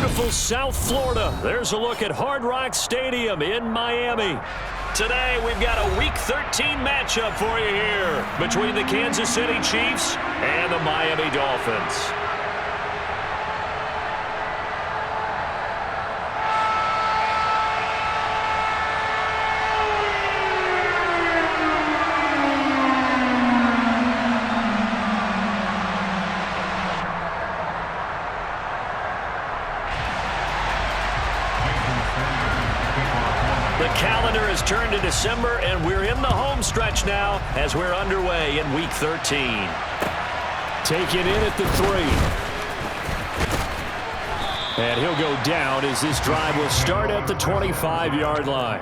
beautiful South Florida. There's a look at Hard Rock Stadium in Miami. Today, we've got a Week 13 matchup for you here between the Kansas City Chiefs and the Miami Dolphins. The calendar has turned to December, and we're in the home stretch now as we're underway in Week 13. Taken in at the 3. And he'll go down as this drive will start at the 25-yard line.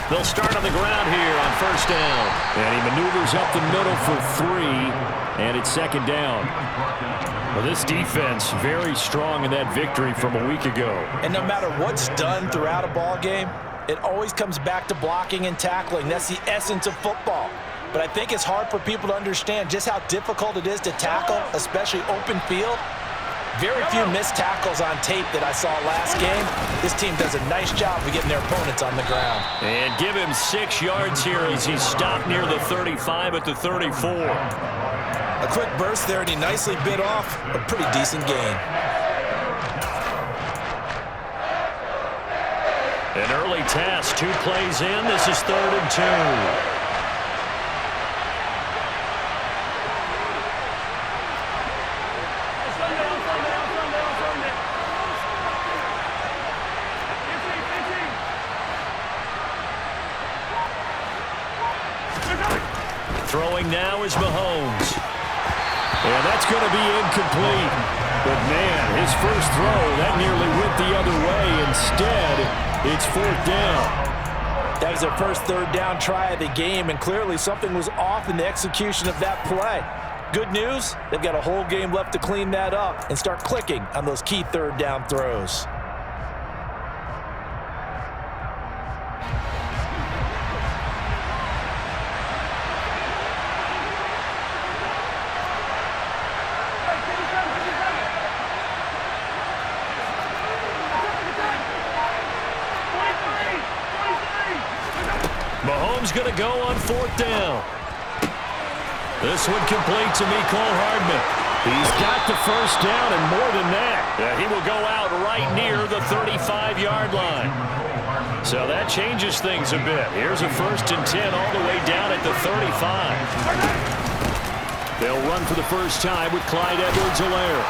They'll start on the ground here on first down. And he maneuvers up the middle for 3, and it's second down. Well, this defense very strong in that victory from a week ago. And no matter what's done throughout a ball game, it always comes back to blocking and tackling. That's the essence of football. But I think it's hard for people to understand just how difficult it is to tackle, especially open field. Very few missed tackles on tape that I saw last game. This team does a nice job of getting their opponents on the ground. And give him 6 yards here as he stopped near the 35 at the 34. A quick burst there, and he nicely bit off a pretty decent gain. An early task, 2 plays in. This is 3rd and 2. Throwing now is Mahomes. And that's going to be incomplete. But, man, his first throw, that nearly went the other way. Instead, it's 4th down. That was their first 3rd down try of the game, and clearly something was off in the execution of that play. Good news, they've got a whole game left to clean that up and start clicking on those key 3rd down throws. Mahomes going to go on 4th down. This one complete to Mecole Hardman. He's got the first down and more than that. He will go out right near the 35-yard line. So that changes things a bit. Here's a 1st and 10 all the way down at the 35. They'll run for the first time with Clyde Edwards-Helaire.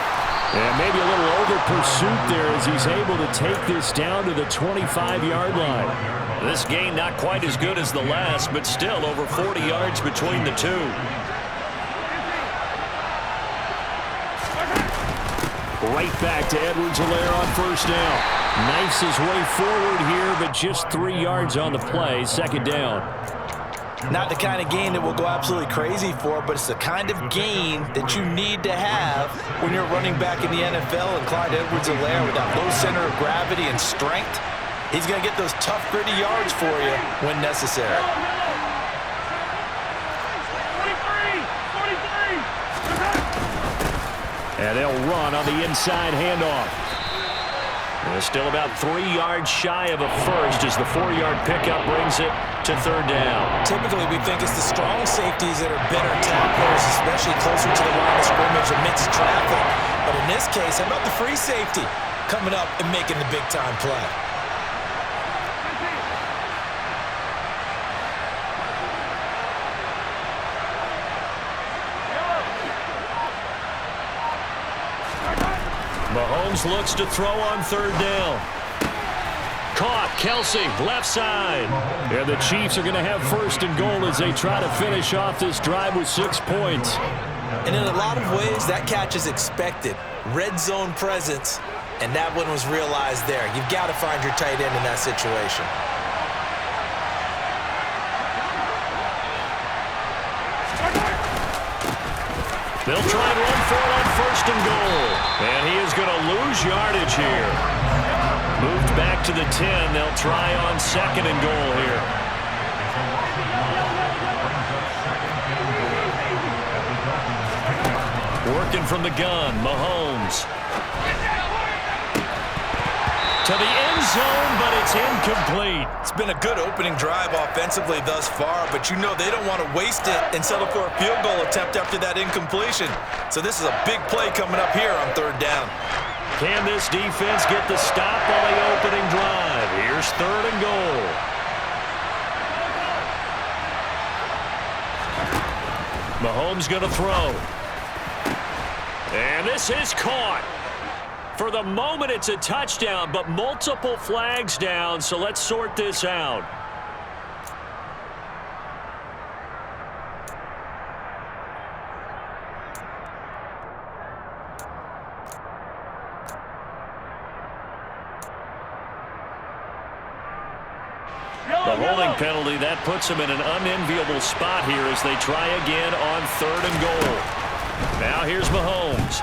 And maybe a little over pursuit there as he's able to take this down to the 25-yard line. This gain not quite as good as the last, but still over 40 yards between the two. Right back to Edwards-Helaire on first down. Knifes his way forward here, but just 3 yards on the play. 2nd down. Not the kind of gain that will go absolutely crazy for, but it's the kind of gain that you need to have when you're running back in the NFL. And Clyde Edwards-Helaire, with that low center of gravity and strength, he's going to get those tough, gritty yards for you when necessary. And they'll run on the inside handoff. They're still about 3 yards shy of a first as the 4-yard pickup brings it to 3rd down. Typically, we think it's the strong safeties that are better tacklers, especially closer to the line of scrimmage amidst traffic. But in this case, how about the free safety coming up and making the big-time play? Mahomes looks to throw on 3rd down. Caught, Kelsey, left side. And the Chiefs are going to have 1st and goal as they try to finish off this drive with 6 points. And in a lot of ways, that catch is expected. Red zone presence, and that one was realized there. You've got to find your tight end in that situation. They'll try and run for it on 1st and goal. And he is going to lose yardage here. Moved back to the 10. They'll try on 2nd and goal here. Working from the gun, Mahomes. To the end zone, but it's incomplete. It's been a good opening drive offensively thus far, but you know they don't want to waste it and settle for a field goal attempt after that incompletion. So this is a big play coming up here on 3rd down. Can this defense get the stop on the opening drive? Here's 3rd and goal. Mahomes going to throw. And this is caught. For the moment, it's a touchdown, but multiple flags down, so let's sort this out. The holding penalty, that puts them in an unenviable spot here as they try again on 3rd and goal. Now here's Mahomes.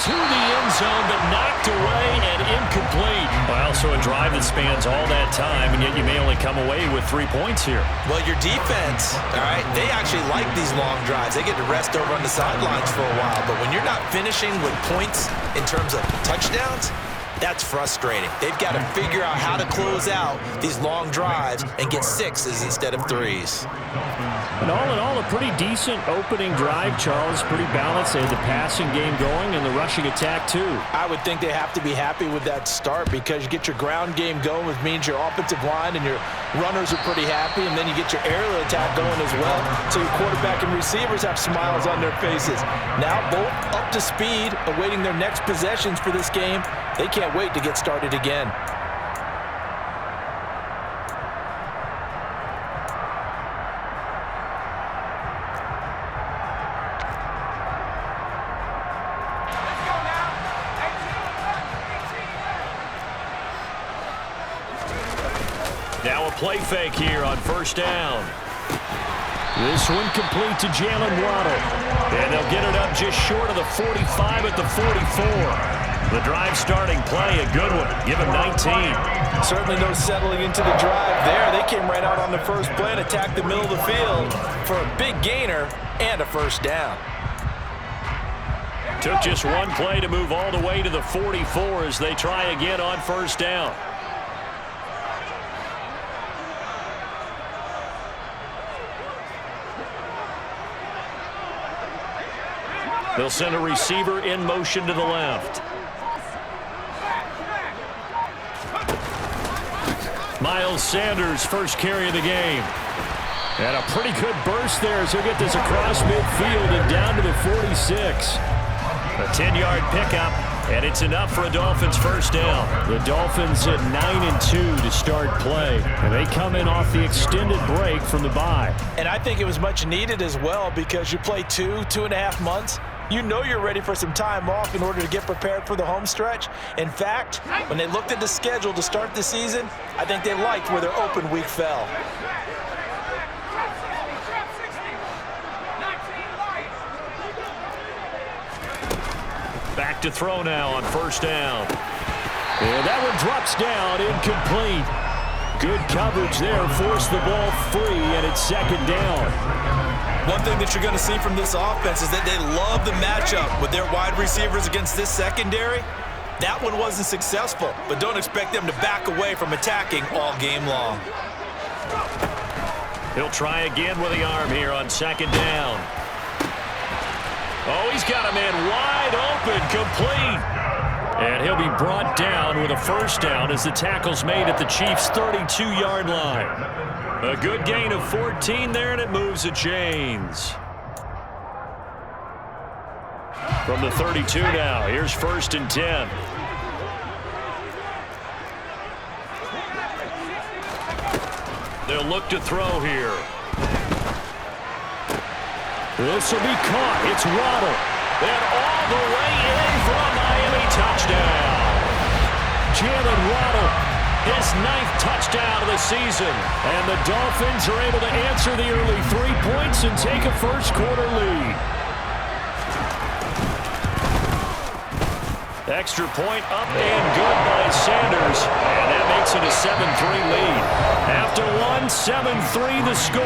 To the end zone, but knocked away and incomplete. Well, so a drive that spans all that time, and yet you may only come away with 3 points here. Well, your defense, all right, they actually like these long drives. They get to rest over on the sidelines for a while, but when you're not finishing with points in terms of touchdowns, that's frustrating. They've got to figure out how to close out these long drives and get 6s instead of 3s. And all in all, a pretty decent opening drive, Charles. Pretty balanced. They had the passing game going and the rushing attack, too. I would think they have to be happy with that start because you get your ground game going, which means your offensive line and your runners are pretty happy, and then you get your aerial attack going as well. So your quarterback and receivers have smiles on their faces. Now both up to speed, awaiting their next possessions for this game. They can't wait to get started again. Now a play fake here on 1st down. This one complete to Jalen Waddle. And they'll get it up just short of the 45 at the 44. The drive starting play, a good one. Give him 19. Certainly no settling into the drive there. They came right out on the first play and attacked the middle of the field for a big gainer and a 1st down. Took just one play to move all the way to the 44 as they try again on 1st down. They'll send a receiver in motion to the left. Miles Sanders, first carry of the game. And a pretty good burst there as he'll get this across midfield and down to the 46. A 10-yard pickup, and it's enough for a Dolphins 1st down. The Dolphins at 9-2 to start play, and they come in off the extended break from the bye. And I think it was much needed as well because you play 2.5 months. You know you're ready for some time off in order to get prepared for the home stretch. In fact, when they looked at the schedule to start the season, I think they liked where their open week fell. Back to throw now on 1st down. And that one drops down, incomplete. Good coverage there, forced the ball free, and it's 2nd down. One thing that you're going to see from this offense is that they love the matchup with their wide receivers against this secondary. That one wasn't successful, but don't expect them to back away from attacking all game long. He'll try again with the arm here on 2nd down. Oh, he's got a man wide open, complete. And he'll be brought down with a 1st down as the tackle's made at the Chiefs' 32-yard line. A good gain of 14 there, and it moves the chains. From the 32 now, here's 1st and 10. They'll look to throw here. This will be caught. It's Waddle. And all the way in for a Miami touchdown. Jalen Waddle. His 9th touchdown of the season. And the Dolphins are able to answer the early 3 points and take a first-quarter lead. Extra point up and good by Sanders. And that makes it a 7-3 lead. After one, 7-3 the score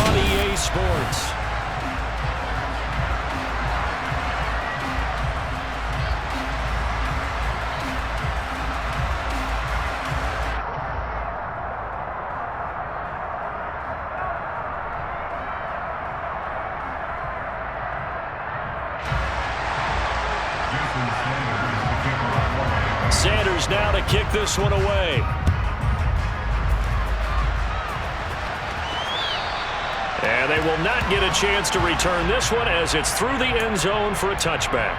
on EA Sports. Sanders now to kick this one away. And they will not get a chance to return this one as it's through the end zone for a touchback.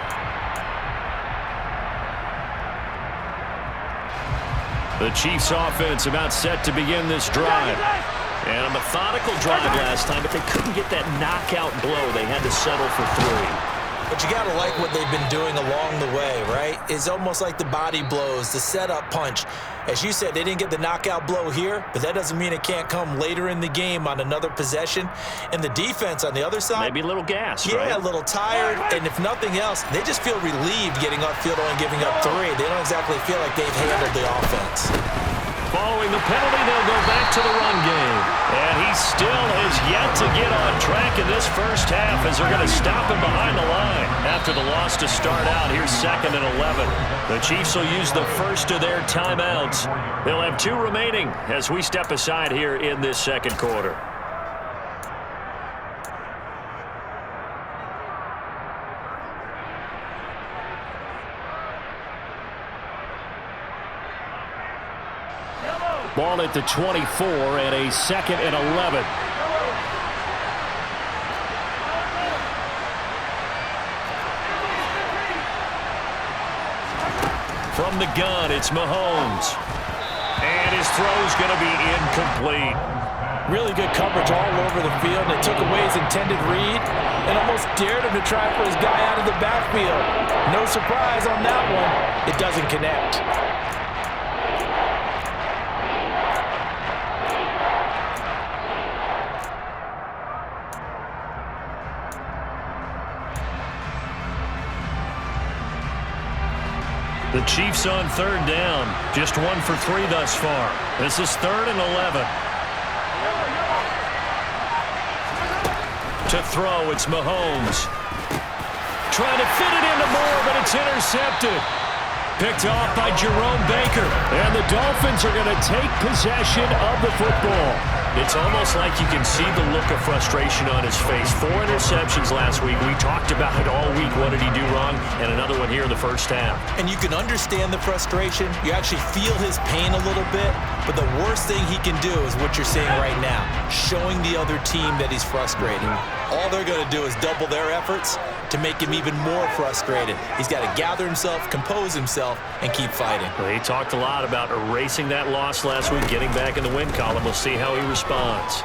The Chiefs offense about set to begin this drive. And a methodical drive last time, but they couldn't get that knockout blow. They had to settle for 3. But you got to like what they've been doing along the way, right? It's almost like the body blows, the setup punch. As you said, they didn't get the knockout blow here, but that doesn't mean it can't come later in the game on another possession. And the defense on the other side, maybe a little gassed, right? Yeah, a little tired. And if nothing else, they just feel relieved getting upfield and giving up 3. They don't exactly feel like they've handled the offense. Following the penalty, they'll go back to the run game. And he still has yet to get on track in this first half as they're going to stop him behind the line. After the loss to start out, here's 2nd and 11. The Chiefs will use the first of their timeouts. They'll have 2 remaining as we step aside here in this second quarter. Ball at the 24 and a 2nd and 11. From the gun, it's Mahomes. And his throw's going to be incomplete. Really good coverage all over the field. It took away his intended read and almost dared him to try for his guy out of the backfield. No surprise on that one. It doesn't connect. The Chiefs on 3rd down. Just 1 for 3 thus far. This is 3rd and 11. To throw, it's Mahomes. Trying to fit it into Moore, but it's intercepted. Picked off by Jerome Baker. And the Dolphins are going to take possession of the football. It's almost like you can see the look of frustration on his face. 4 interceptions last week. We talked about it all week. What did he do wrong? And another one here in the first half. And you can understand the frustration. You actually feel his pain a little bit. But the worst thing he can do is what you're seeing right now, showing the other team that he's frustrated. All they're going to do is double their efforts to make him even more frustrated. He's got to gather himself, compose himself, and keep fighting. Well, he talked a lot about erasing that loss last week, getting back in the win column. We'll see how he responds.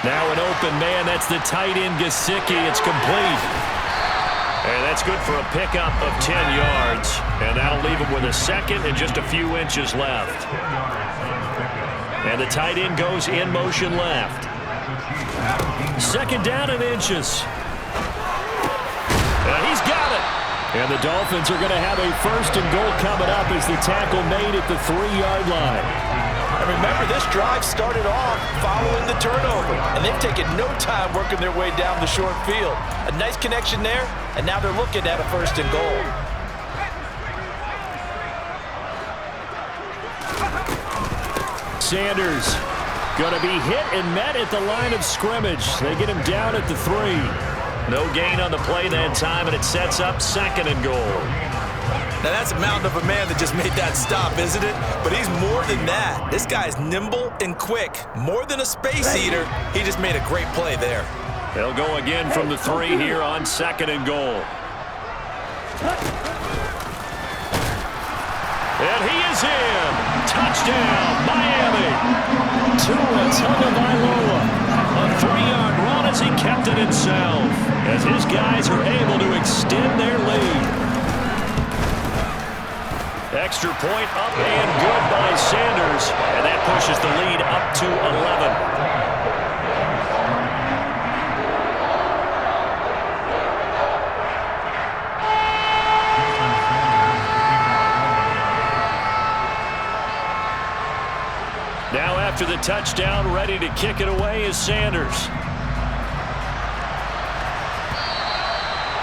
Now an open man. That's the tight end, Gesicki. It's complete. And that's good for a pickup of 10 yards. And that'll leave him with a 2nd and just a few inches left. And the tight end goes in motion left. 2nd down and inches. And he's got it. And the Dolphins are going to have a 1st and goal coming up as the tackle made at the 3-yard line. And remember, this drive started off following the turnover, and they've taken no time working their way down the short field. A nice connection there, and now they're looking at a 1st and goal. Sanders going to be hit and met at the line of scrimmage. They get him down at the 3. No gain on the play that time, and it sets up 2nd and goal. Now that's a mountain of a man that just made that stop, isn't it? But he's more than that. This guy's nimble and quick. More than a space eater. He just made a great play there. They'll go again from the 3 here on 2nd and goal. And he is in. Touchdown, Miami. Tua Tagovailoa. A 3-yard run as he kept it himself, as his guys are able to extend their lead. Extra point up and good by Sanders, and that pushes the lead up to 11. Now after the touchdown, ready to kick it away is Sanders.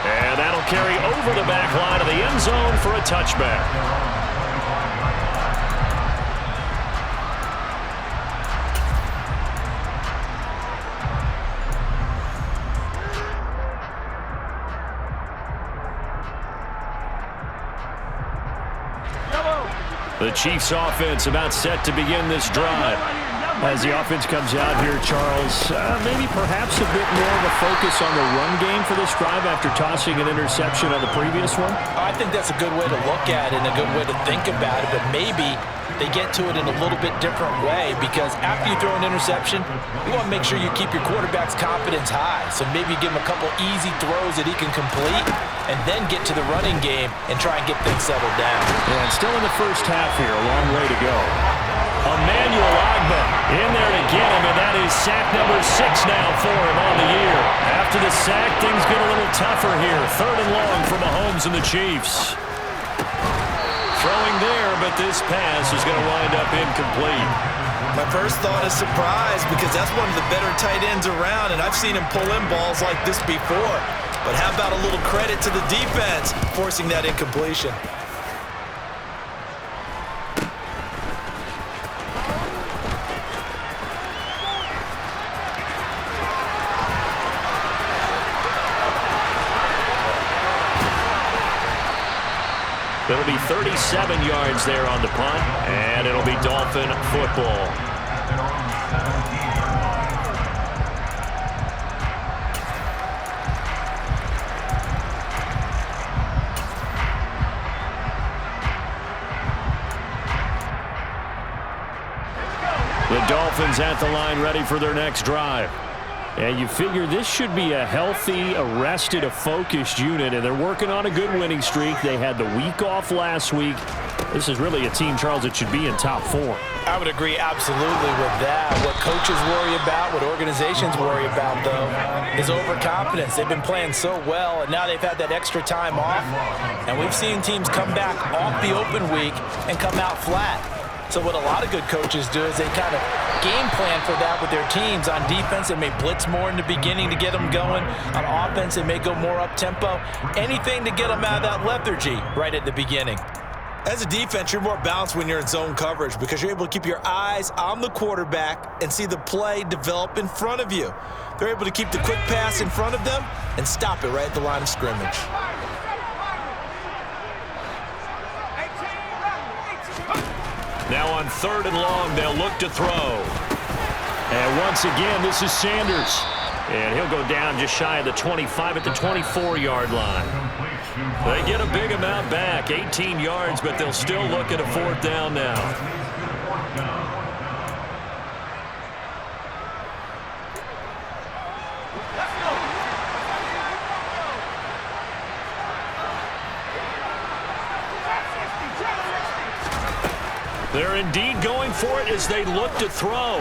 And that'll carry over the back line of the end zone for a touchback. The Chiefs offense about set to begin this drive. As the offense comes out here, Charles, maybe perhaps a bit more of a focus on the run game for this drive after tossing an interception on the previous one? I think that's a good way to look at it and a good way to think about it, but maybe they get to it in a little bit different way, because after you throw an interception, you want to make sure you keep your quarterback's confidence high. So maybe give him a couple easy throws that he can complete and then get to the running game and try and get things settled down. Yeah, and still in the first half here, a long way to go. Emmanuel Ogba in there to get him, and that is sack number 6 now for him on the year. After the sack, things get a little tougher here. 3rd and long for Mahomes and the Chiefs. Throwing there, but this pass is going to wind up incomplete. My first thought is surprise, because that's one of the better tight ends around, and I've seen him pull in balls like this before. But how about a little credit to the defense forcing that incompletion? It'll be 37 yards there on the punt, and it'll be Dolphin football. The Dolphins at the line, ready for their next drive. And you figure this should be a healthy, arrested, a focused unit, and they're working on a good winning streak. They had the week off last week. This is really a team, Charles, that should be in top 4. I would agree absolutely with that. What coaches worry about, what organizations worry about, though, is overconfidence. They've been playing so well, and now they've had that extra time off, and we've seen teams come back off the open week and come out flat. So what a lot of good coaches do is they kind of game plan for that with their teams. On defense, they may blitz more in the beginning to get them going. On offense, they may go more up-tempo. Anything to get them out of that lethargy right at the beginning. As a defense, you're more balanced when you're in zone coverage, because you're able to keep your eyes on the quarterback and see the play develop in front of you. They're able to keep the quick pass in front of them and stop it right at the line of scrimmage. Now on 3rd and long, they'll look to throw. And once again, this is Sanders. And he'll go down just shy of the 25 at the 24-yard line. They get a big amount back, 18 yards, but they'll still look at a 4th down now. They're indeed going for it as they look to throw.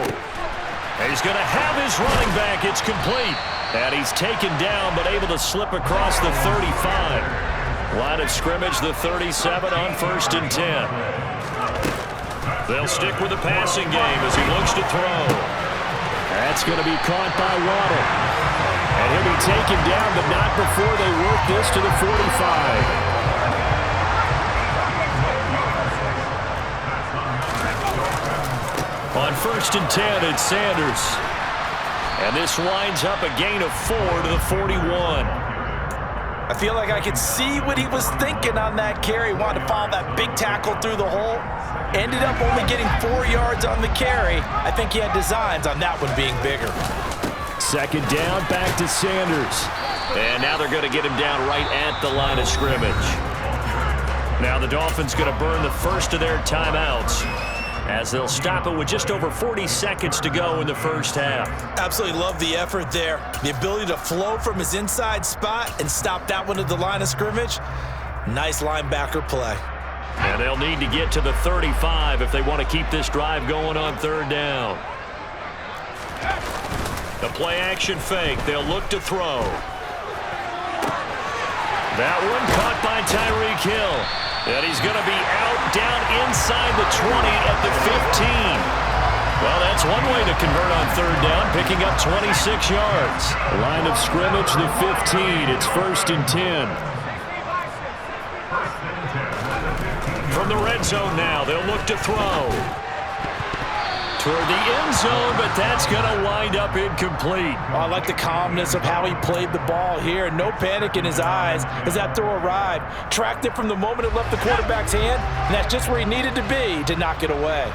And he's going to have his running back. It's complete. And he's taken down, but able to slip across the 35. Line of scrimmage, the 37 on 1st and 10. They'll stick with the passing game as he looks to throw. That's going to be caught by Waddle. And he'll be taken down, but not before they work this to the 45. On 1st and 10, it's Sanders. And this winds up a gain of 4 to the 41. I feel like I could see what he was thinking on that carry. Wanted to follow that big tackle through the hole. Ended up only getting 4 yards on the carry. I think he had designs on that one being bigger. 2nd down, back to Sanders. And now they're going to get him down right at the line of scrimmage. Now the Dolphins going to burn the first of their timeouts. as they'll stop it with just over 40 seconds to go in the first half. Absolutely love the effort there. The ability to flow from his inside spot and stop that one at the line of scrimmage. Nice linebacker play. And they'll need to get to the 35 if they want to keep this drive going on third down. The play action fake. They'll look to throw. That one caught by Tyreek Hill. And he's going to be out down inside the 20 at the 15. Well, that's one way to convert on third down, picking up 26 yards. Line of scrimmage, the 15. It's 1st and 10. From the red zone now, they'll look to throw. Toward the end zone, but that's going to wind up incomplete. I like the calmness of how he played the ball here. No panic in his eyes as that throw arrived. Tracked it from the moment it left the quarterback's hand, and that's just where he needed to be to knock it away.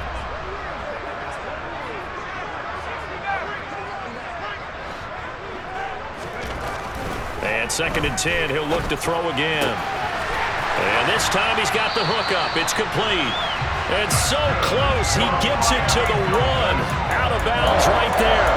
And 2nd and 10, he'll look to throw again. And this time he's got the hook up. It's complete. And so close, he gets it to the 1. Out of bounds right there.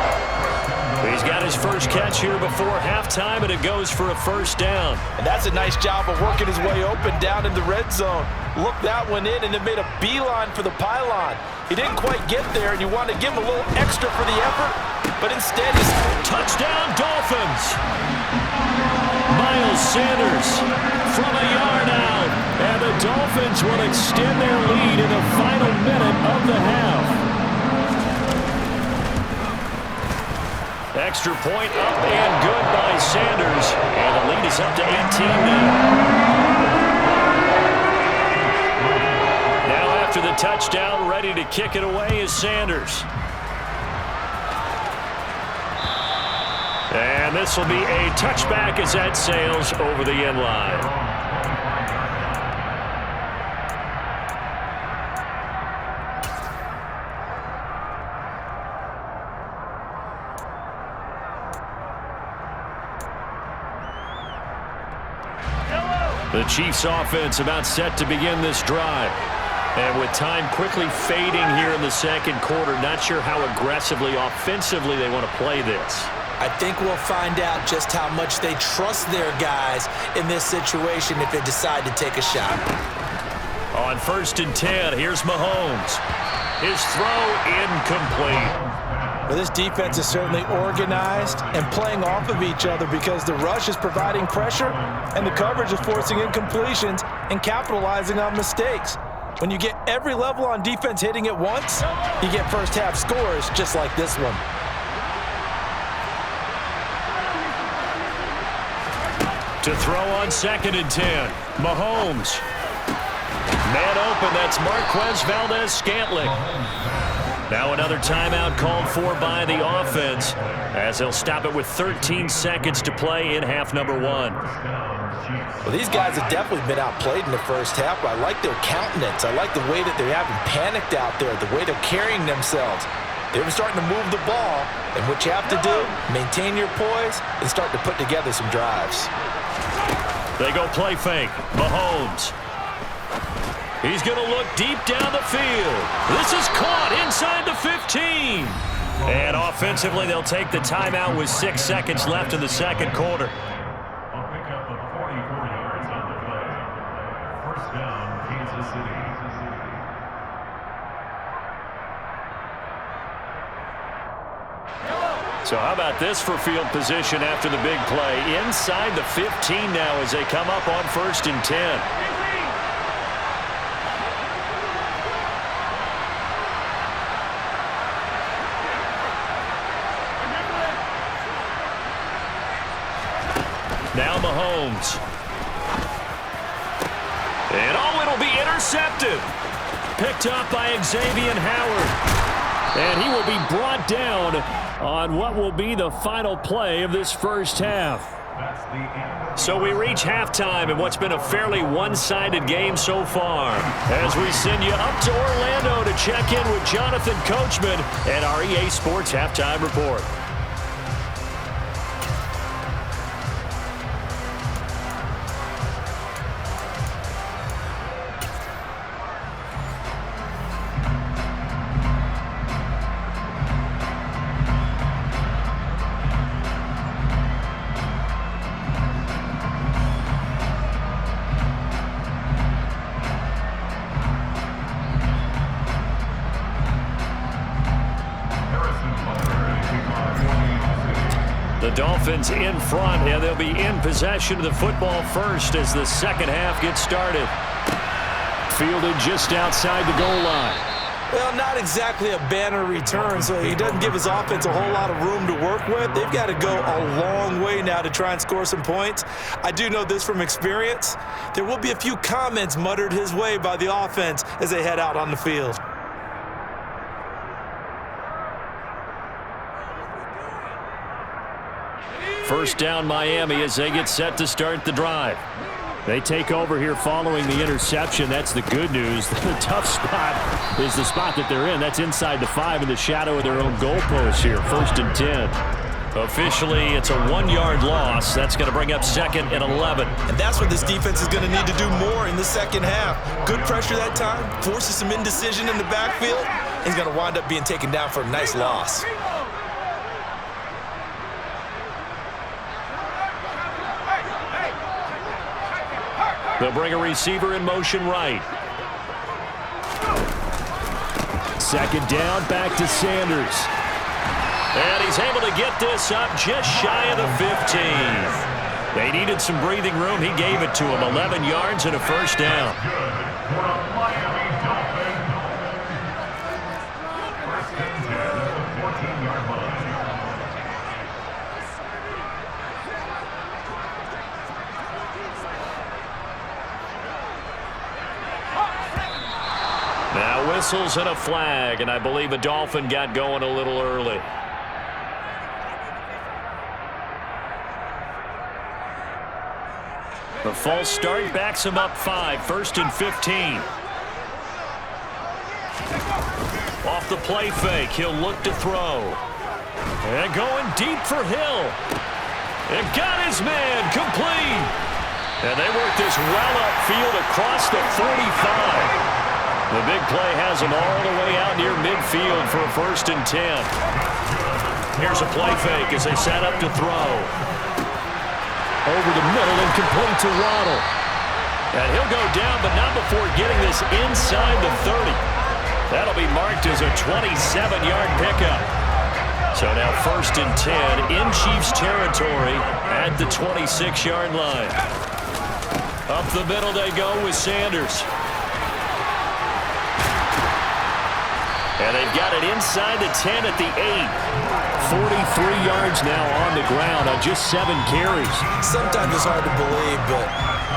He's got his first catch here before halftime, and it goes for a first down. And that's a nice job of working his way open down in the red zone. Looked that one in, and it made a beeline for the pylon. He didn't quite get there, and you want to give him a little extra for the effort, but instead he's... Touchdown, Dolphins! Miles Sanders from a yard out, and the Dolphins will extend their lead in the final minute of the half. Extra point up and good by Sanders, and the lead is up to 18 now. Now after the touchdown, ready to kick it away is Sanders. And this will be a touchback as that sails over the end line. The Chiefs offense about set to begin this drive. And with time quickly fading here in the second quarter, not sure how aggressively, offensively they want to play this. I think we'll find out just how much they trust their guys in this situation if they decide to take a shot. On 1st and 10, here's Mahomes. His throw incomplete. Well, this defense is certainly organized and playing off of each other because the rush is providing pressure and the coverage is forcing incompletions and capitalizing on mistakes. When you get every level on defense hitting at once, you get first half scores just like this one. To throw on 2nd and 10, Mahomes. Man open, that's Marquez Valdez-Scantling. Now another timeout called for by the offense as they'll stop it with 13 seconds to play in half number 1. Well, these guys have definitely been outplayed in the first half, but I like their countenance. I like the way that they're having panicked out there, the way they're carrying themselves. They're starting to move the ball, and what you have to do, maintain your poise and start to put together some drives. They go play fake. Mahomes. He's going to look deep down the field. This is caught inside the 15. And offensively, they'll take the timeout with 6 seconds left in the second quarter. I'll pick up the 44 yards on the play. First down, Kansas City. So how about this for field position after the big play? Inside the 15 now as they come up on 1st and 10. Now Mahomes. And it'll be intercepted. Picked up by Xavier Howard. And he will be brought down on what will be the final play of this first half. So we reach halftime in what's been a fairly one-sided game so far. As we send you up to Orlando to check in with Jonathan Coachman and our EA Sports Halftime Report. Dolphins in front, and they'll be in possession of the football first as the second half gets started. Fielded just outside the goal line. Well, not exactly a banner return, so he doesn't give his offense a whole lot of room to work with. They've got to go a long way now to try and score some points. I do know this from experience. There will be a few comments muttered his way by the offense as they head out on the field. First down, Miami, as they get set to start the drive. They take over here following the interception. That's the good news. The tough spot is the spot that they're in. That's inside the 5 in the shadow of their own goalpost here. 1st and 10. Officially, it's a 1-yard loss. That's going to bring up 2nd and 11. And that's what this defense is going to need to do more in the second half. Good pressure that time, forces some indecision in the backfield. He's going to wind up being taken down for a nice loss. They'll bring a receiver in motion right. Second down, back to Sanders. And he's able to get this up just shy of the 15. They needed some breathing room. He gave it to him. 11 yards and a first down. Now whistles and a flag, and I believe a Dolphin got going a little early. The false start backs him up 5, 1st and 15. Off the play fake, he'll look to throw. And going deep for Hill. And got his man complete. And they work this well upfield across the 45. The big play has him all the way out near midfield for a 1st and 10. Here's a play fake as they set up to throw. Over the middle and complete to Waddle. And he'll go down, but not before getting this inside the 30. That'll be marked as a 27-yard pickup. So now 1st and 10 in Chiefs territory at the 26-yard line. Up the middle they go with Sanders. And they've got it inside the 10 at the 8. 43 yards now on the ground on just 7 carries. Sometimes it's hard to believe, but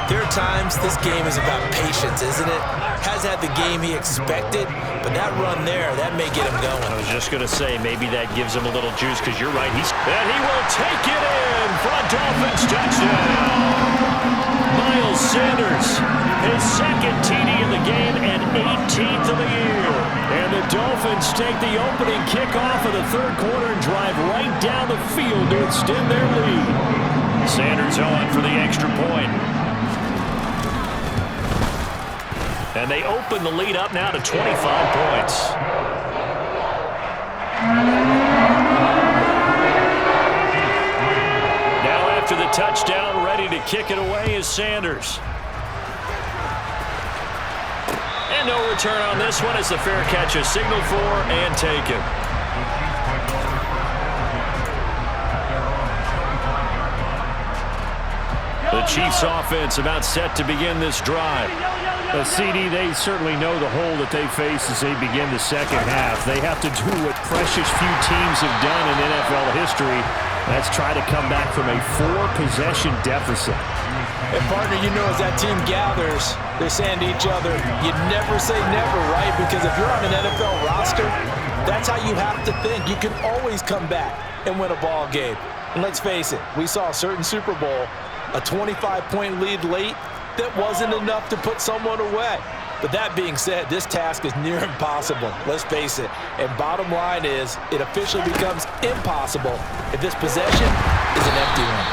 there are times this game is about patience, isn't it? Has had the game he expected, but that run there, that may get him going. I was just going to say, maybe that gives him a little juice, because you're right. And he will take it in for a Dolphins touchdown. Miles Sanders, his 2nd TD in the game and 18th of the year. And the Dolphins take the opening kickoff of the 3rd quarter and drive right down the field to extend their lead. Sanders on for the extra point. And they open the lead up now to 25 points. Now after the touchdown, ready to kick it away is Sanders. And no return on this one as the fair catch is signaled for and taken. The Chiefs offense about set to begin this drive. CD, they certainly know the hole that they face as they begin the second half. They have to do what precious few teams have done in NFL history. That's try to come back from a 4-possession deficit. And partner, you know, as that team gathers, they're saying to each other, you never say never, right? Because if you're on an NFL roster, that's how you have to think. You can always come back and win a ball game. And let's face it, we saw a certain Super Bowl, a 25-point lead late, that wasn't enough to put someone away. But that being said, this task is near impossible. Let's face it. And bottom line is, it officially becomes impossible if this possession is an empty one.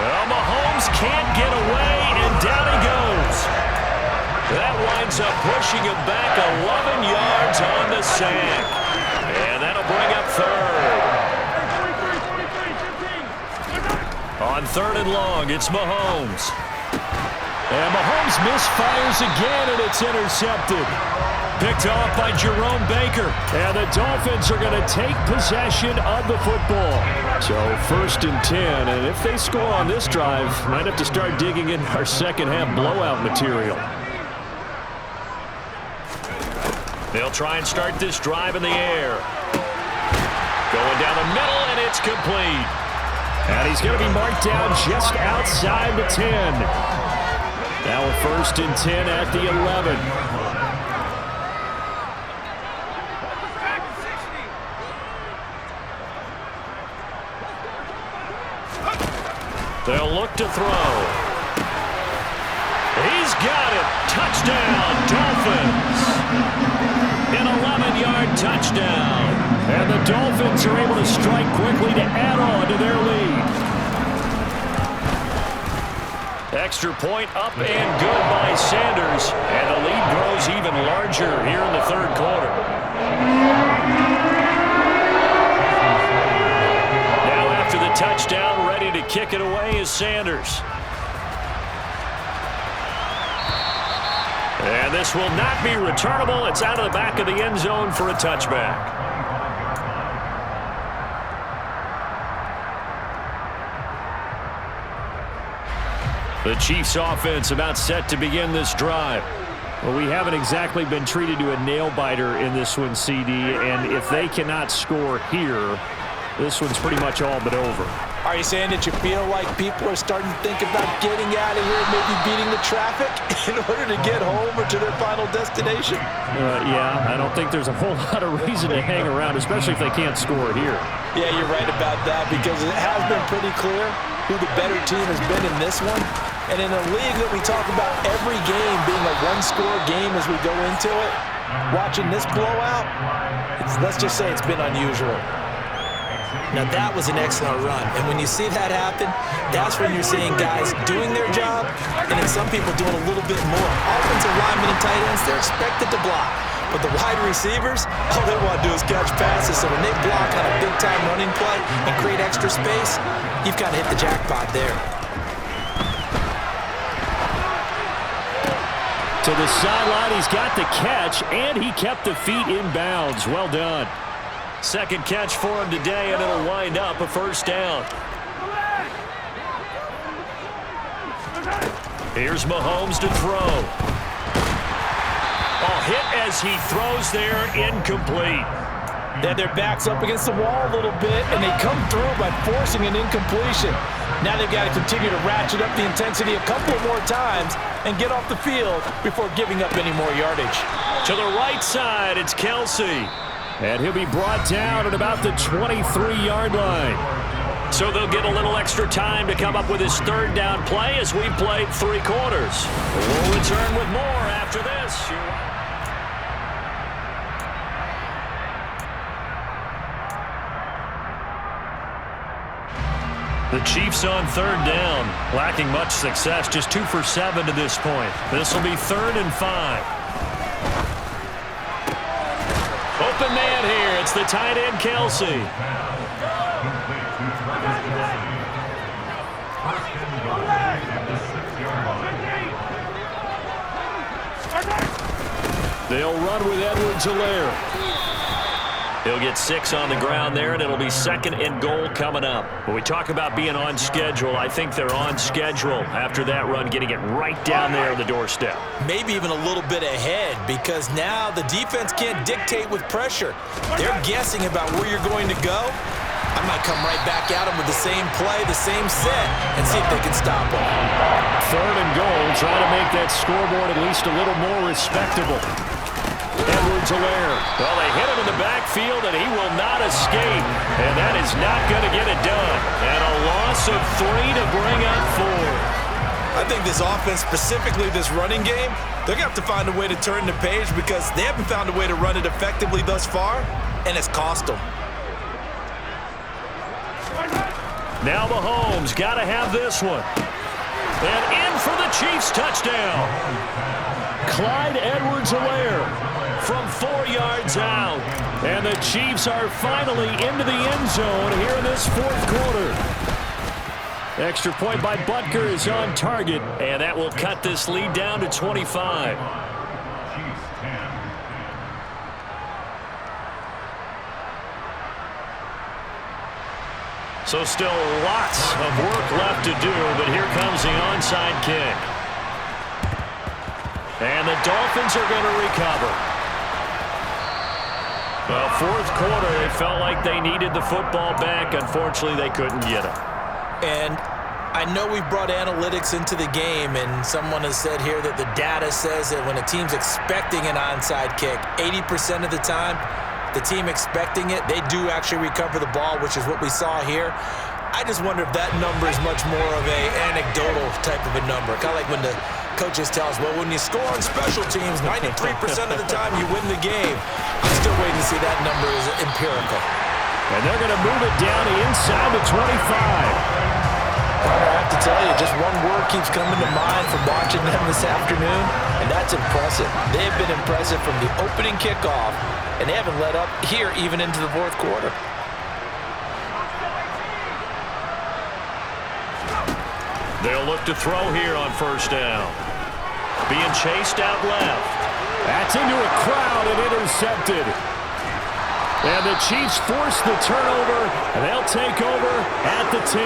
Well, Mahomes can't get away, and down he goes. That winds up pushing him back 11 yards on the sack. And that'll bring up 3rd. On 3rd and long, it's Mahomes. And Mahomes misfires again, and it's intercepted. Picked off by Jerome Baker. And the Dolphins are going to take possession of the football. So 1st and 10, and if they score on this drive, might have to start digging in our second half blowout material. They'll try and start this drive in the air. Going down the middle, and it's complete. And he's going to be marked down just outside the 10. Now a 1st and 10 at the 11. They'll look to throw. He's got it. Touchdown, Dolphins. An 11-yard touchdown. And the Dolphins are able to strike quickly to add on to their lead. Extra point up and good by Sanders. And the lead grows even larger here in the 3rd quarter. Now after the touchdown, ready to kick it away is Sanders. And this will not be returnable. It's out of the back of the end zone for a touchback. The Chiefs offense about set to begin this drive. Well, we haven't exactly been treated to a nail-biter in this one, CD, and if they cannot score here, this one's pretty much all but over. Are you saying that you feel like people are starting to think about getting out of here and maybe beating the traffic in order to get home or to their final destination? Yeah, I don't think there's a whole lot of reason to hang around, especially if they can't score here. Yeah, you're right about that because it has been pretty clear who the better team has been in this one. And in a league that we talk about every game being a one-score game as we go into it, watching this blowout, let's just say it's been unusual. Now, that was an excellent run. And when you see that happen, that's when you're seeing guys doing their job and then some people doing a little bit more. Offensive linemen and tight ends, they're expected to block. But the wide receivers, all they want to do is catch passes. So when they block on a big-time running play and create extra space, you've kind of hit the jackpot there. To the sideline, he's got the catch, and he kept the feet in bounds. Well done. Second catch for him today, and it'll wind up a 1st down. Here's Mahomes to throw. Oh, hit as he throws there, incomplete. They had their backs up against the wall a little bit, and they come through by forcing an incompletion. Now they've got to continue to ratchet up the intensity a couple of more times and get off the field before giving up any more yardage. To the right side, it's Kelsey. And he'll be brought down at about the 23-yard line. So they'll get a little extra time to come up with his 3rd down play as we played 3 quarters. We'll return with more after this. The Chiefs on 3rd down, lacking much success, just 2 for 7 to this point. This will be 3rd and 5. Open man here. It's the tight end, Kelsey. They'll run with Edwards-Helaire. He'll get 6 on the ground there, and it'll be 2nd and goal coming up. When we talk about being on schedule, I think they're on schedule after that run, getting it right down there on the doorstep. Maybe even a little bit ahead because now the defense can't dictate with pressure. They're guessing about where you're going to go. I might come right back at them with the same play, the same set, and see if they can stop them. 3rd and goal, trying to make that scoreboard at least a little more respectable. Edwards-Helaire. Well, they hit him in the backfield, and he will not escape. And that is not going to get it done. And a loss of 3 to bring up 4. I think this offense, specifically this running game, they're going to have to find a way to turn the page because they haven't found a way to run it effectively thus far, and it's cost them. Now Mahomes got to have this one. And in for the Chiefs touchdown. Clyde Edwards-Helaire from 4 yards out. And the Chiefs are finally into the end zone here in this 4th quarter. Extra point by Butker is on target, and that will cut this lead down to 25. So still lots of work left to do, but here comes the onside kick. And the Dolphins are going to recover. Well, fourth quarter, they felt like they needed the football back. Unfortunately, they couldn't get it. And I know we've brought analytics into the game, and someone has said here that the data says that when a team's expecting an onside kick, 80% of the time, the team expecting it, they do actually recover the ball, which is what we saw here. I just wonder if that number is much more of a anecdotal type of a number. Kind of like when the coaches tell us, well, when you score on special teams, 93% of the time you win the game. I'm still waiting to see that number is empirical. And they're going to move it down inside the 25. I have to tell you, just one word keeps coming to mind from watching them this afternoon, and that's impressive. They have been impressive from the opening kickoff, and they haven't let up here even into the fourth quarter. They'll look to throw here on first down. Being chased out left. That's into a crowd and intercepted. And the Chiefs force the turnover, and they'll take over at the 10.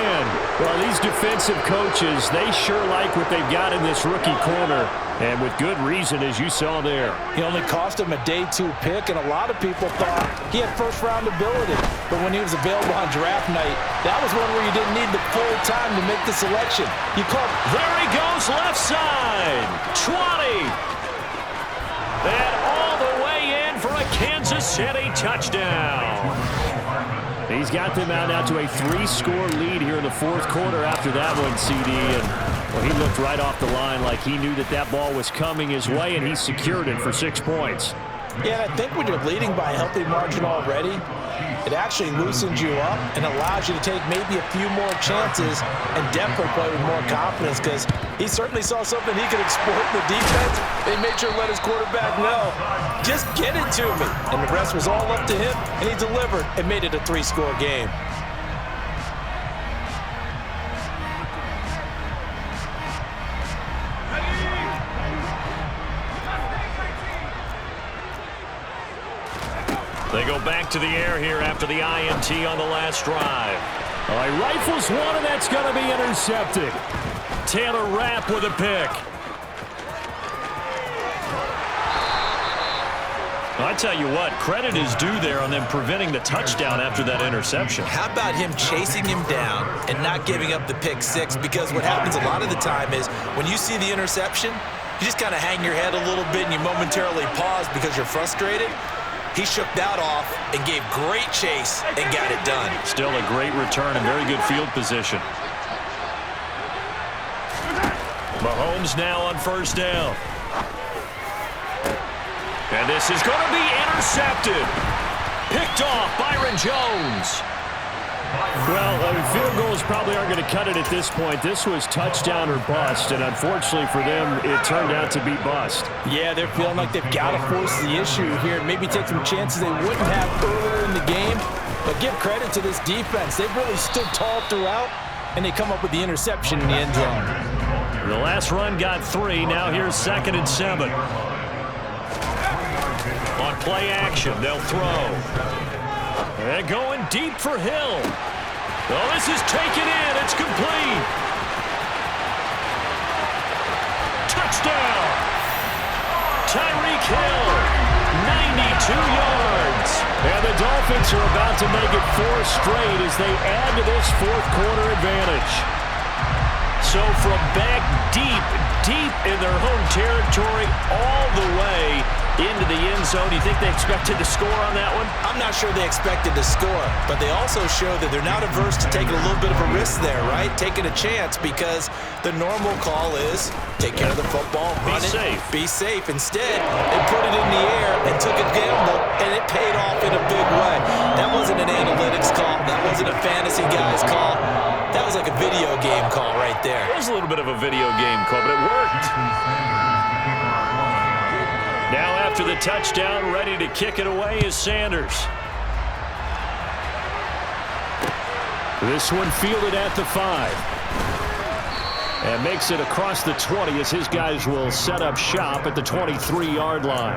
Well, these defensive coaches, they sure like what they've got in this rookie corner, and with good reason, as you saw there. He only cost him a day 2 pick, and a lot of people thought he had first-round ability. But when he was available on draft night, that was one where you didn't need the full time to make the selection. You called. There he goes, left side. 20. And all the way in for a Kansas City touchdown. He's got them out now to a 3-score lead here in the fourth quarter after that one, CD. And well, he looked right off the line like he knew that that ball was coming his way, and he secured it for 6 points. Yeah, and I think when you're leading by a healthy margin already, it actually loosens you up and allows you to take maybe a few more chances and definitely play with more confidence, because he certainly saw something he could exploit in the defense. They made sure to let his quarterback know, just get it to me. And the rest was all up to him, and he delivered and made it a 3-score game. They go back to the air here after the INT on the last drive. All right, rifles one, and that's going to be intercepted. Taylor Rapp with a pick. I tell you what, credit is due there on them preventing the touchdown after that interception. How about him chasing him down and not giving up the pick 6? Because what happens a lot of the time is when you see the interception, you just kind of hang your head a little bit and you momentarily pause because you're frustrated. He shook that off and gave great chase and got it done. Still a great return and very good field position. Mahomes now on first down. And this is going to be intercepted. Picked off Byron Jones. Well, field goals probably aren't going to cut it at this point. This was touchdown or bust, and unfortunately for them, it turned out to be bust. Yeah, they're feeling like they've got to force the issue here and maybe take some chances they wouldn't have earlier in the game. But give credit to this defense. They've really stood tall throughout, and they come up with the interception in the end zone. The last run got 3. Now here's 2nd and 7. On play action, they'll throw. They're going deep for Hill. Oh, this is taken in. It's complete. Touchdown. Tyreek Hill, 92 yards. And the Dolphins are about to make it 4 straight as they add to this fourth quarter advantage. So from back deep in their home territory all the way into the end zone. Do you think they expected to score on that one? I'm not sure they expected to score, but they also show that they're not averse to taking a little bit of a risk there, right? Taking a chance, because the normal call is take care of the football, run it, be safe. Instead, they put it in the air and took a gamble, and it paid off in a big way. That wasn't an analytics call. That wasn't a fantasy guy's call. That was like a video game call right there. It was a little bit of a video game call, but it worked. Now after the touchdown, ready to kick it away is Sanders. This one fielded at the 5. And makes it across the 20 as his guys will set up shop at the 23-yard line.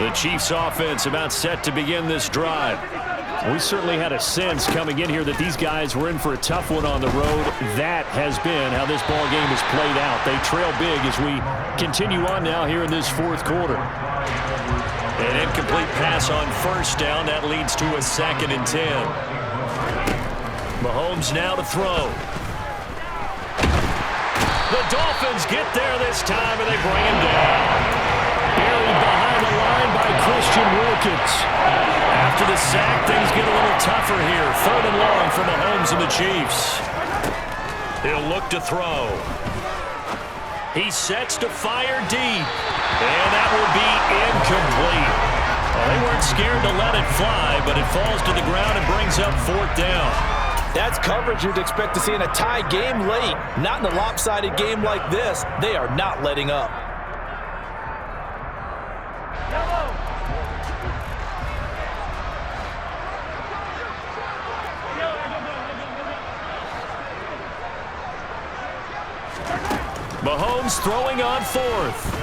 The Chiefs offense about set to begin this drive. We certainly had a sense coming in here that these guys were in for a tough one on the road. That has been how this ball game has played out. They trail big as we continue on now here in this fourth quarter. An incomplete pass on first down. That leads to a 2nd and 10. Mahomes now to throw. The Dolphins get there this time, and they bring him down. Buried behind the line by Christian Wilkins. After the sack, things get a little tougher here. 3rd and long for Mahomes and the Chiefs. He'll look to throw. He sets to fire deep. And that will be incomplete. Well, they weren't scared to let it fly, but it falls to the ground and brings up 4th down. That's coverage you'd expect to see in a tie game late. Not in a lopsided game like this. They are not letting up. Mahomes throwing on 4th.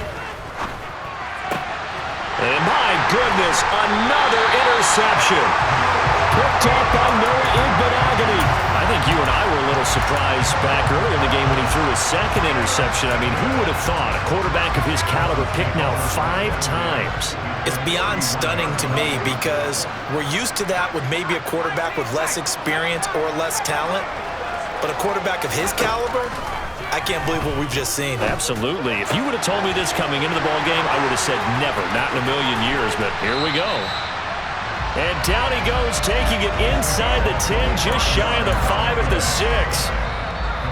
And my goodness, another interception. Picked up by Noah Igbenogany. I think you and I were a little surprised back earlier in the game when he threw his 2nd interception. I mean, who would have thought a quarterback of his caliber picked now 5 times? It's beyond stunning to me because we're used to that with maybe a quarterback with less experience or less talent. But a quarterback of his caliber, I can't believe what we've just seen. Absolutely. If you would have told me this coming into the ball game, I would have said never, not in a million years, but here we go. And down he goes, taking it inside the 10, just shy of the 5 at the 6.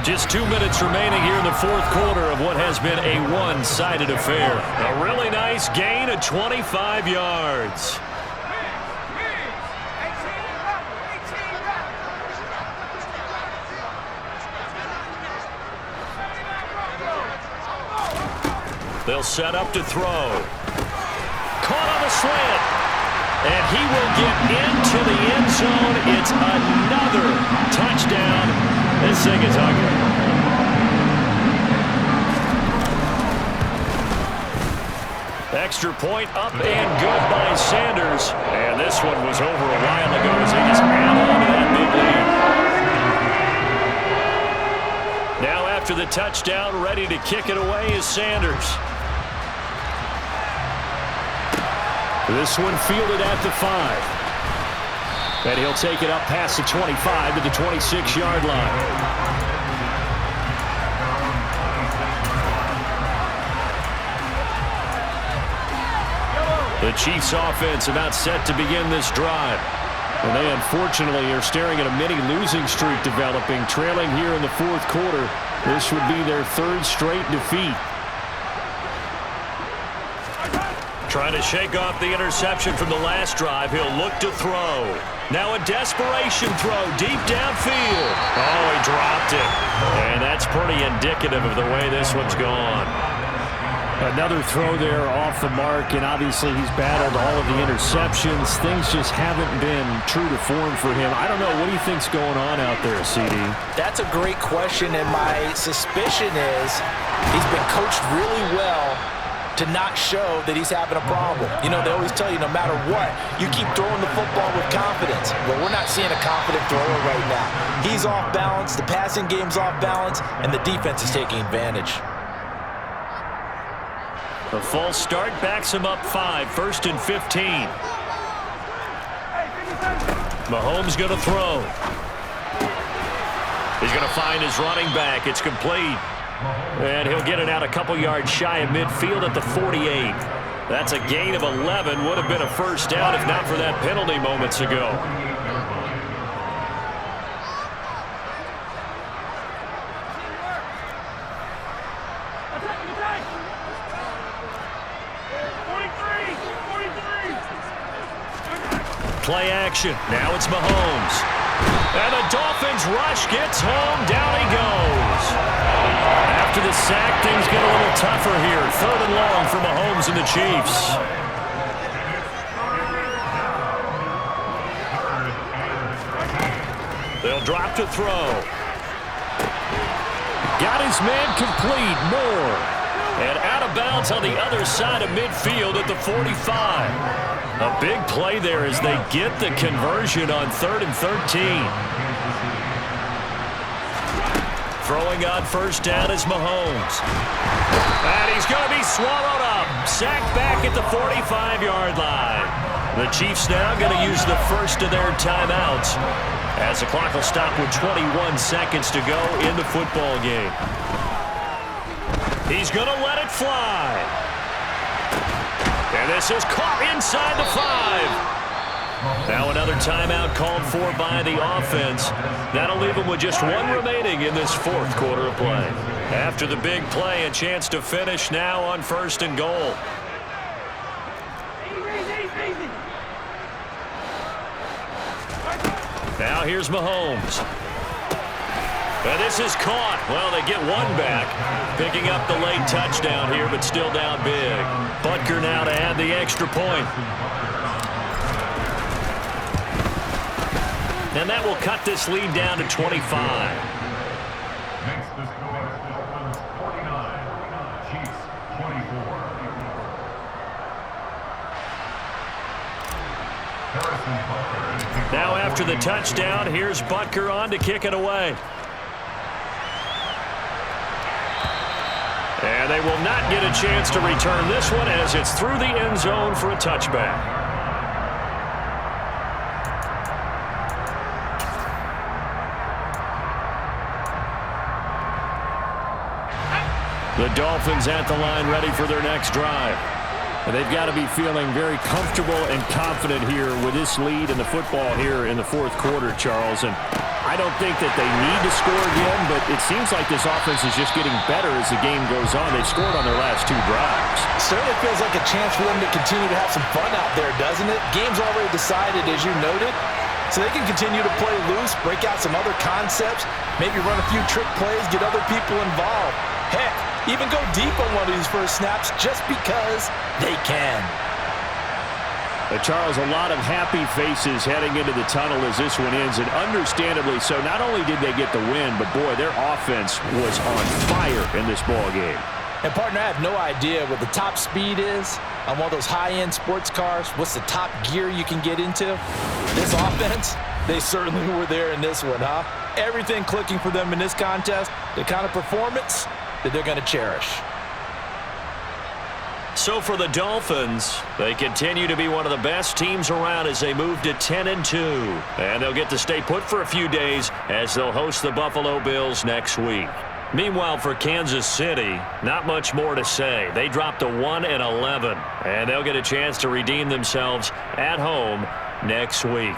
Just 2 minutes remaining here in the fourth quarter of what has been a one-sided affair. A really nice gain of 25 yards. They'll set up to throw. Caught on the slant. And he will get into the end zone. It's another touchdown. This thing is ugly. Extra point up and good by Sanders. And this one was over a while ago as they just add on to that big lead. Now after the touchdown, ready to kick it away is Sanders. This one fielded at the 5. And he'll take it up past the 25 to the 26-yard line. The Chiefs offense about set to begin this drive. And they unfortunately are staring at a mini losing streak developing, trailing here in the fourth quarter. This would be their 3rd straight defeat. Trying to shake off the interception from the last drive. He'll look to throw. Now a desperation throw deep downfield. Oh, he dropped it. And that's pretty indicative of the way this one's gone. Another throw there off the mark, and obviously he's battled all of the interceptions. Things just haven't been true to form for him. I don't know. What do you think's going on out there, CD? That's a great question, and my suspicion is he's been coached really well to not show that he's having a problem. You know, they always tell you no matter what, you keep throwing the football with confidence. Well, we're not seeing a confident thrower right now. He's off balance, the passing game's off balance, and the defense is taking advantage. A false start backs him up 5, 1st and 15. Mahomes going to throw. He's going to find his running back. It's complete. And he'll get it out a couple yards shy of midfield at the 48. That's a gain of 11. Would have been a 1st down if not for that penalty moments ago. Play action. Now it's Mahomes. And the Dolphins rush gets home. Down he goes. After the sack, things get a little tougher here. 3rd and long for Mahomes and the Chiefs. They'll drop to throw. Got his man complete. Moore. And out of bounds on the other side of midfield at the 45. A big play there as they get the conversion on 3rd and 13. Throwing on first down is Mahomes. And he's going to be swallowed up. Sacked back at the 45-yard line. The Chiefs now going to use the first of their timeouts as the clock will stop with 21 seconds to go in the football game. He's going to let it fly. And this is caught inside the 5. Now another timeout called for by the offense. That'll leave them with just one remaining in this fourth quarter of play. After the big play, a chance to finish now on 1st and goal. Now here's Mahomes. And this is caught. Well, they get one back. Picking up the late touchdown here, but still down big. Butker now to add the extra point. And that will cut this lead down to 25. Makes the score Dolphins 49, Chiefs 24. Now after the touchdown, here's Butker on to kick it away. And they will not get a chance to return this one as it's through the end zone for a touchback. The Dolphins at the line ready for their next drive. And they've got to be feeling very comfortable and confident here with this lead in the football here in the fourth quarter, Charles. And I don't think that they need to score again, but it seems like this offense is just getting better as the game goes on. They've scored on their last 2 drives. Certainly feels like a chance for them to continue to have some fun out there, doesn't it? Game's already decided, as you noted. So they can continue to play loose, break out some other concepts, maybe run a few trick plays, get other people involved. Heck, even go deep on one of these first snaps just because they can. Charles, a lot of happy faces heading into the tunnel as this one ends, and understandably so. Not only did they get the win, but boy, their offense was on fire in this ball game. And partner, I have no idea what the top speed is on one of those high-end sports cars. What's the top gear you can get into? This offense, they certainly were there in this one, huh? Everything clicking for them in this contest, the kind of performance that they're going to cherish. So for the Dolphins, they continue to be one of the best teams around as they move to 10-2. And they'll get to stay put for a few days as they'll host the Buffalo Bills next week. Meanwhile, for Kansas City, not much more to say. They dropped to 1-11, and they'll get a chance to redeem themselves at home next week.